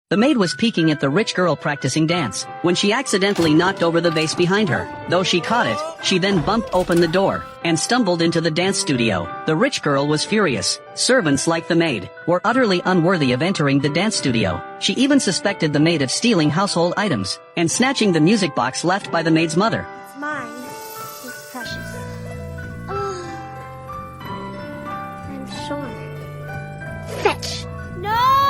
The maid was peeking at the rich girl practicing dance when she accidentally knocked over the vase behind her. Though she caught it, she then bumped open the door and stumbled into the dance studio. The rich girl was furious. Servants like the maid were utterly unworthy of entering the dance studio. She even suspected the maid of stealing household items and snatching the music box left by the maid's mother. It's mine. It's precious. Oh, I'm sure. Fetch! No!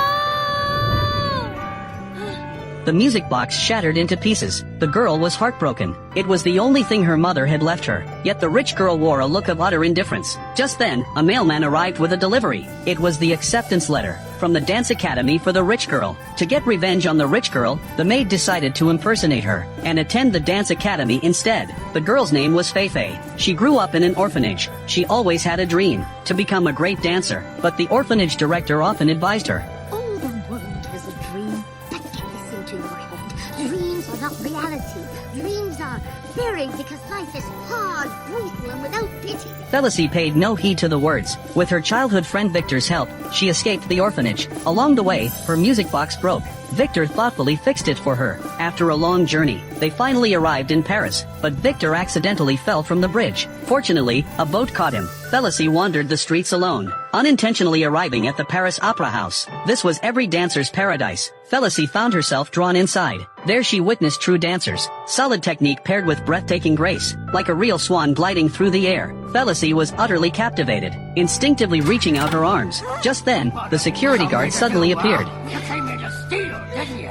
The music box shattered into pieces. The girl was heartbroken. It was the only thing her mother had left her. Yet the rich girl wore a look of utter indifference. Just then, a mailman arrived with a delivery. It was the acceptance letter from the dance academy for the rich girl. To get revenge on the rich girl, the maid decided to impersonate her and attend the dance academy instead. The girl's name was Feifei. She grew up in an orphanage. She always had a dream to become a great dancer, but the orphanage director often advised her, "Oh, the world is a dream. But get this into your head. Dreams are not reality. Dreams are buried because life is hard, brutal, and without pity." Felicie paid no heed to the words. With her childhood friend Victor's help, she escaped the orphanage. Along the way, her music box broke. Victor thoughtfully fixed it for her. After a long journey, they finally arrived in Paris, but Victor accidentally fell from the bridge. Fortunately, a boat caught him. Felicie wandered the streets alone, unintentionally arriving at the Paris Opera House. This was every dancer's paradise. Felicie found herself drawn inside. There she witnessed true dancers. Solid technique paired with breathtaking grace. Like a real swan gliding through the air, Felicie was utterly captivated, instinctively reaching out her arms. Just then, the security guard suddenly appeared. You came here to steal, didn't you?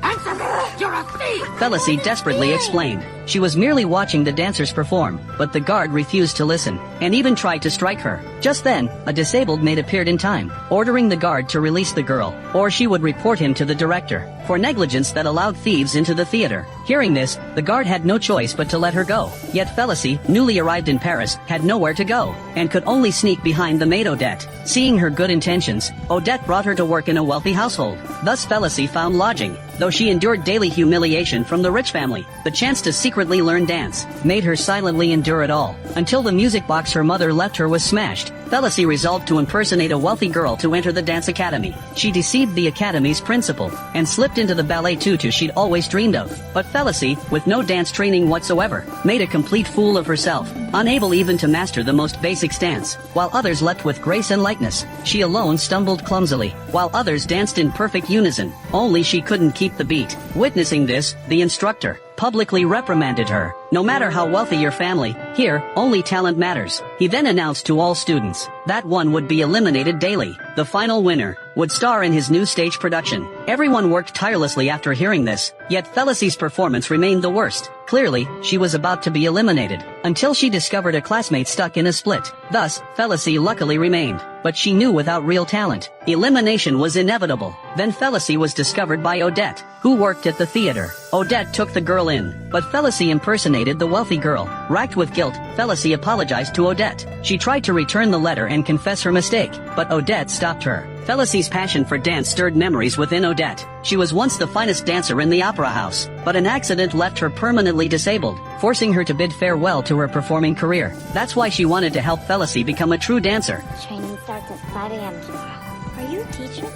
Answer me! You're a thief! Felicie desperately explained. She was merely watching the dancers perform, but the guard refused to listen, and even tried to strike her. Just then, a disabled maid appeared in time, ordering the guard to release the girl, or she would report him to the director for negligence that allowed thieves into the theater. Hearing this, the guard had no choice but to let her go. Yet Felicie, newly arrived in Paris, had nowhere to go, and could only sneak behind the maid Odette. Seeing her good intentions, Odette brought her to work in a wealthy household. Thus Felicie found lodging. Though she endured daily humiliation from the rich family, the chance to secretly learn dance made her silently endure it all, until the music box her mother left her was smashed. Felicie resolved to impersonate a wealthy girl to enter the dance academy. She deceived the academy's principal and slipped into the ballet tutu she'd always dreamed of. But Felicie, with no dance training whatsoever, made a complete fool of herself, unable even to master the most basic stance. While others leapt with grace and lightness, she alone stumbled clumsily, while others danced in perfect unison. Only she couldn't keep the beat. Witnessing this, the instructor publicly reprimanded her. "No matter how wealthy your family, here, only talent matters." He then announced to all students that one would be eliminated daily. The final winner would star in his new stage production. Everyone worked tirelessly after hearing this, yet Felicie's performance remained the worst. Clearly, she was about to be eliminated, until she discovered a classmate stuck in a split. Thus, Felicie luckily remained, but she knew without real talent, elimination was inevitable. Then Felicie was discovered by Odette, who worked at the theater. Odette took the girl in, but Felicie impersonated the wealthy girl. Racked with guilt, Felicie apologized to Odette. She tried to return the letter and confess her mistake, but Odette stopped her. Felicie's passion for dance stirred memories within Odette. She was once the finest dancer in the opera house, but an accident left her permanently disabled, forcing her to bid farewell to her performing career. That's why she wanted to help Felicie become a true dancer. Training starts at 5 a.m. tomorrow. Are you a teacher?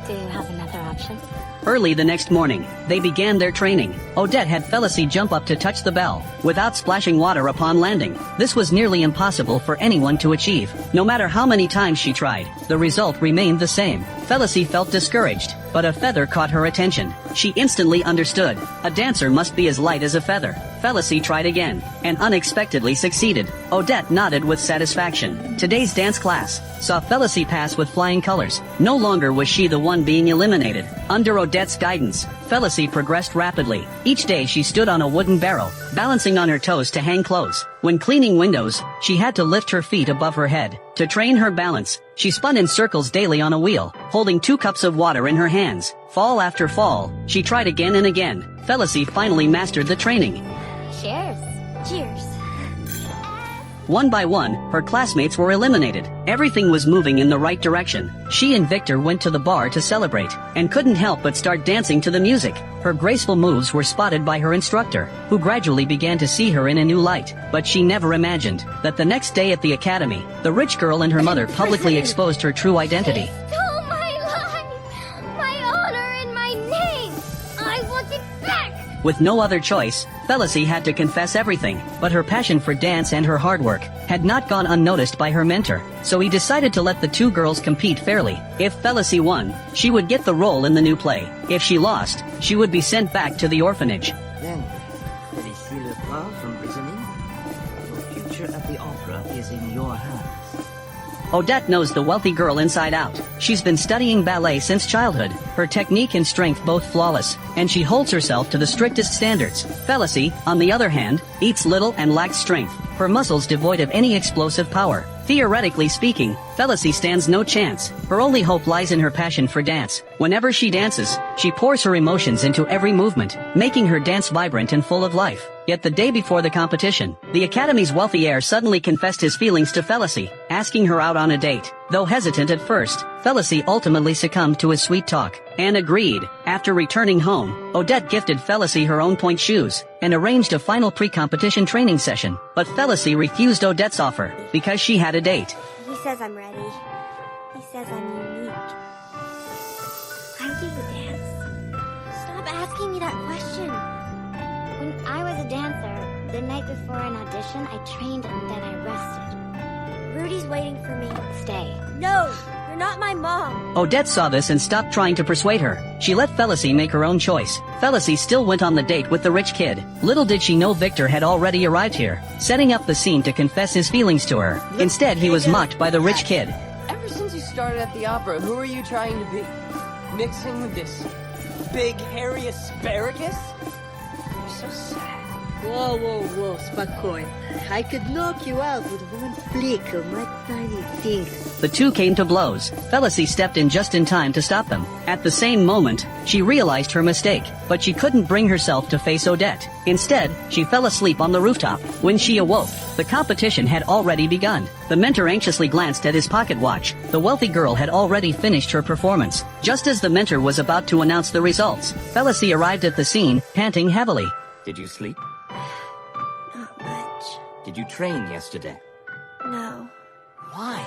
Do you have another option? Early the next morning, they began their training. Odette had Felicie jump up to touch the bell, without splashing water upon landing. This was nearly impossible for anyone to achieve. No matter how many times she tried, the result remained the same. Felicie felt discouraged, but a feather caught her attention. She instantly understood. A dancer must be as light as a feather. Felicie tried again, and unexpectedly succeeded. Odette nodded with satisfaction. Today's dance class saw Felicie pass with flying colors. No longer was she the one being eliminated. Under Odette's guidance, Felicie progressed rapidly. Each day she stood on a wooden barrel, balancing on her toes to hang clothes. When cleaning windows, she had to lift her feet above her head. To train her balance, she spun in circles daily on a wheel, holding 2 cups of water in her hands. Fall after fall, she tried again and again. Felicie finally mastered the training. Cheers. Cheers. One by one, her classmates were eliminated. Everything was moving in the right direction. She and Victor went to the bar to celebrate, and couldn't help but start dancing to the music. Her graceful moves were spotted by her instructor, who gradually began to see her in a new light. But she never imagined that the next day at the academy, the rich girl and her mother publicly exposed her true identity. Stole my life, my honor, and my want it back! With no other choice, Felicity had to confess everything, but her passion for dance and her hard work had not gone unnoticed by her mentor, so he decided to let the two girls compete fairly. If Felicity won, she would get the role in the new play. If she lost, she would be sent back to the orphanage. Then, Felicity Lepar from Brittany, your future at the opera is in your hands. Odette knows the wealthy girl inside out. She's been studying ballet since childhood, her technique and strength both flawless, and she holds herself to the strictest standards. Felicity, on the other hand, eats little and lacks strength, her muscles devoid of any explosive power. Theoretically speaking, Felicity stands no chance. Her only hope lies in her passion for dance. Whenever she dances, she pours her emotions into every movement, making her dance vibrant and full of life. Yet the day before the competition, the Academy's wealthy heir suddenly confessed his feelings to Felicity, asking her out on a date. Though hesitant at first, Felicity ultimately succumbed to his sweet talk, and agreed. After returning home, Odette gifted Felicity her own point shoes, and arranged a final pre-competition training session. But Felicity refused Odette's offer, because she had a date. He says I'm ready. He says I'm unique. How do you dance? Stop asking me that question. When I was a dancer, the night before an audition, I trained and then I rested. Rudy's waiting for me. Stay. No, you're not my mom. Odette saw this and stopped trying to persuade her. She let Felicity make her own choice. Felicity still went on the date with the rich kid. Little did she know Victor had already arrived here, setting up the scene to confess his feelings to her. Instead, he was mocked by the rich kid. Ever since you started at the opera, who are you trying to be? Mixing with this big, hairy asparagus? You're so sad. Whoa, spokojno. I could knock you out with one flick of my tiny finger. The two came to blows. Felicity stepped in just in time to stop them. At the same moment, she realized her mistake, but she couldn't bring herself to face Odette. Instead, she fell asleep on the rooftop. When she awoke, the competition had already begun. The mentor anxiously glanced at his pocket watch. The wealthy girl had already finished her performance. Just as the mentor was about to announce the results, Felicity arrived at the scene, panting heavily. Did you sleep? Not much. Did you train yesterday? No. Why?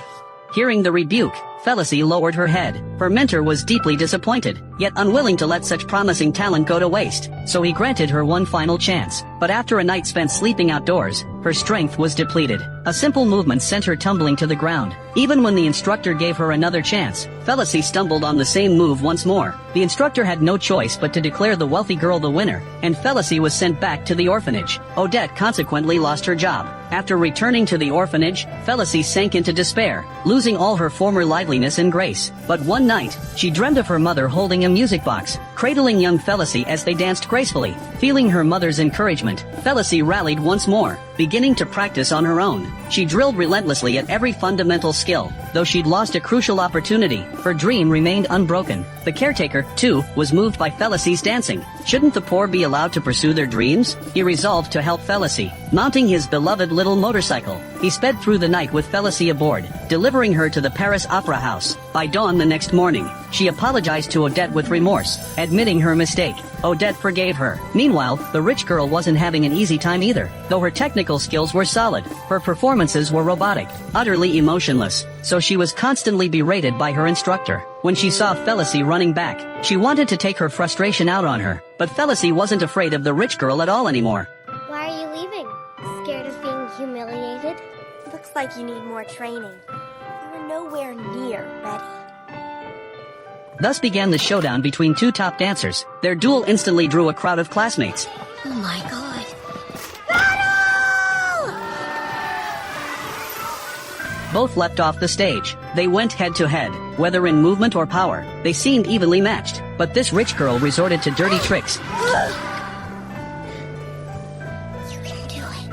Hearing the rebuke, Felicity lowered her head. Her mentor was deeply disappointed, yet unwilling to let such promising talent go to waste, so he granted her one final chance. But after a night spent sleeping outdoors, her strength was depleted. A simple movement sent her tumbling to the ground. Even when the instructor gave her another chance, Felicity stumbled on the same move once more. The instructor had no choice but to declare the wealthy girl the winner, and Felicity was sent back to the orphanage. Odette consequently lost her job. After returning to the orphanage, Felicity sank into despair, losing all her former liveliness and grace. But one night, she dreamed of her mother holding a music box, cradling young Felicity as they danced gracefully. Feeling her mother's encouragement, Felicity rallied once more, beginning to practice on her own. She drilled relentlessly at every fundamental skill. Though she'd lost a crucial opportunity, her dream remained unbroken. The caretaker, too, was moved by Felicity's dancing. Shouldn't the poor be allowed to pursue their dreams? He resolved to help Felicity. Mounting his beloved little motorcycle, he sped through the night with Felicity aboard, delivering her to the Paris Opera House. By dawn the next morning, she apologized to Odette with remorse, admitting her mistake. Odette forgave her. Meanwhile, the rich girl wasn't having an easy time either. Though her technical skills were solid, her performances were robotic, utterly emotionless, so she was constantly berated by her instructor. When she saw Felicity running back, she wanted to take her frustration out on her, but Felicity wasn't afraid of the rich girl at all anymore. Why are you leaving? Scared of being humiliated? Looks like you need more training. You were nowhere near ready. Thus began the showdown between two top dancers. Their duel instantly drew a crowd of classmates. Oh my god. Both leapt off the stage. They went head to head. Whether in movement or power, they seemed evenly matched. But this rich girl resorted to dirty tricks. You can do it.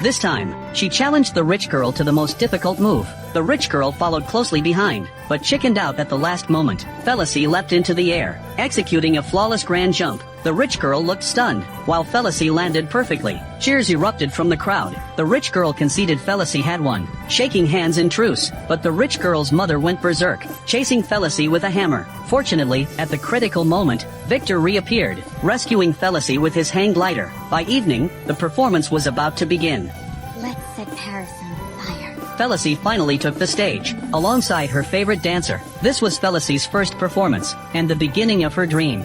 This time, she challenged the rich girl to the most difficult move. The rich girl followed closely behind, but chickened out at the last moment. Felicity leapt into the air, executing a flawless grand jump. The rich girl looked stunned, while Felicity landed perfectly. Cheers erupted from the crowd. The rich girl conceded Felicity had won, shaking hands in truce. But the rich girl's mother went berserk, chasing Felicity with a hammer. Fortunately, at the critical moment, Victor reappeared, rescuing Felicity with his hang glider. By evening, the performance was about to begin. Let's set Paris on fire. Felicie finally took the stage, alongside her favorite dancer. This was Felicie's first performance, and the beginning of her dream.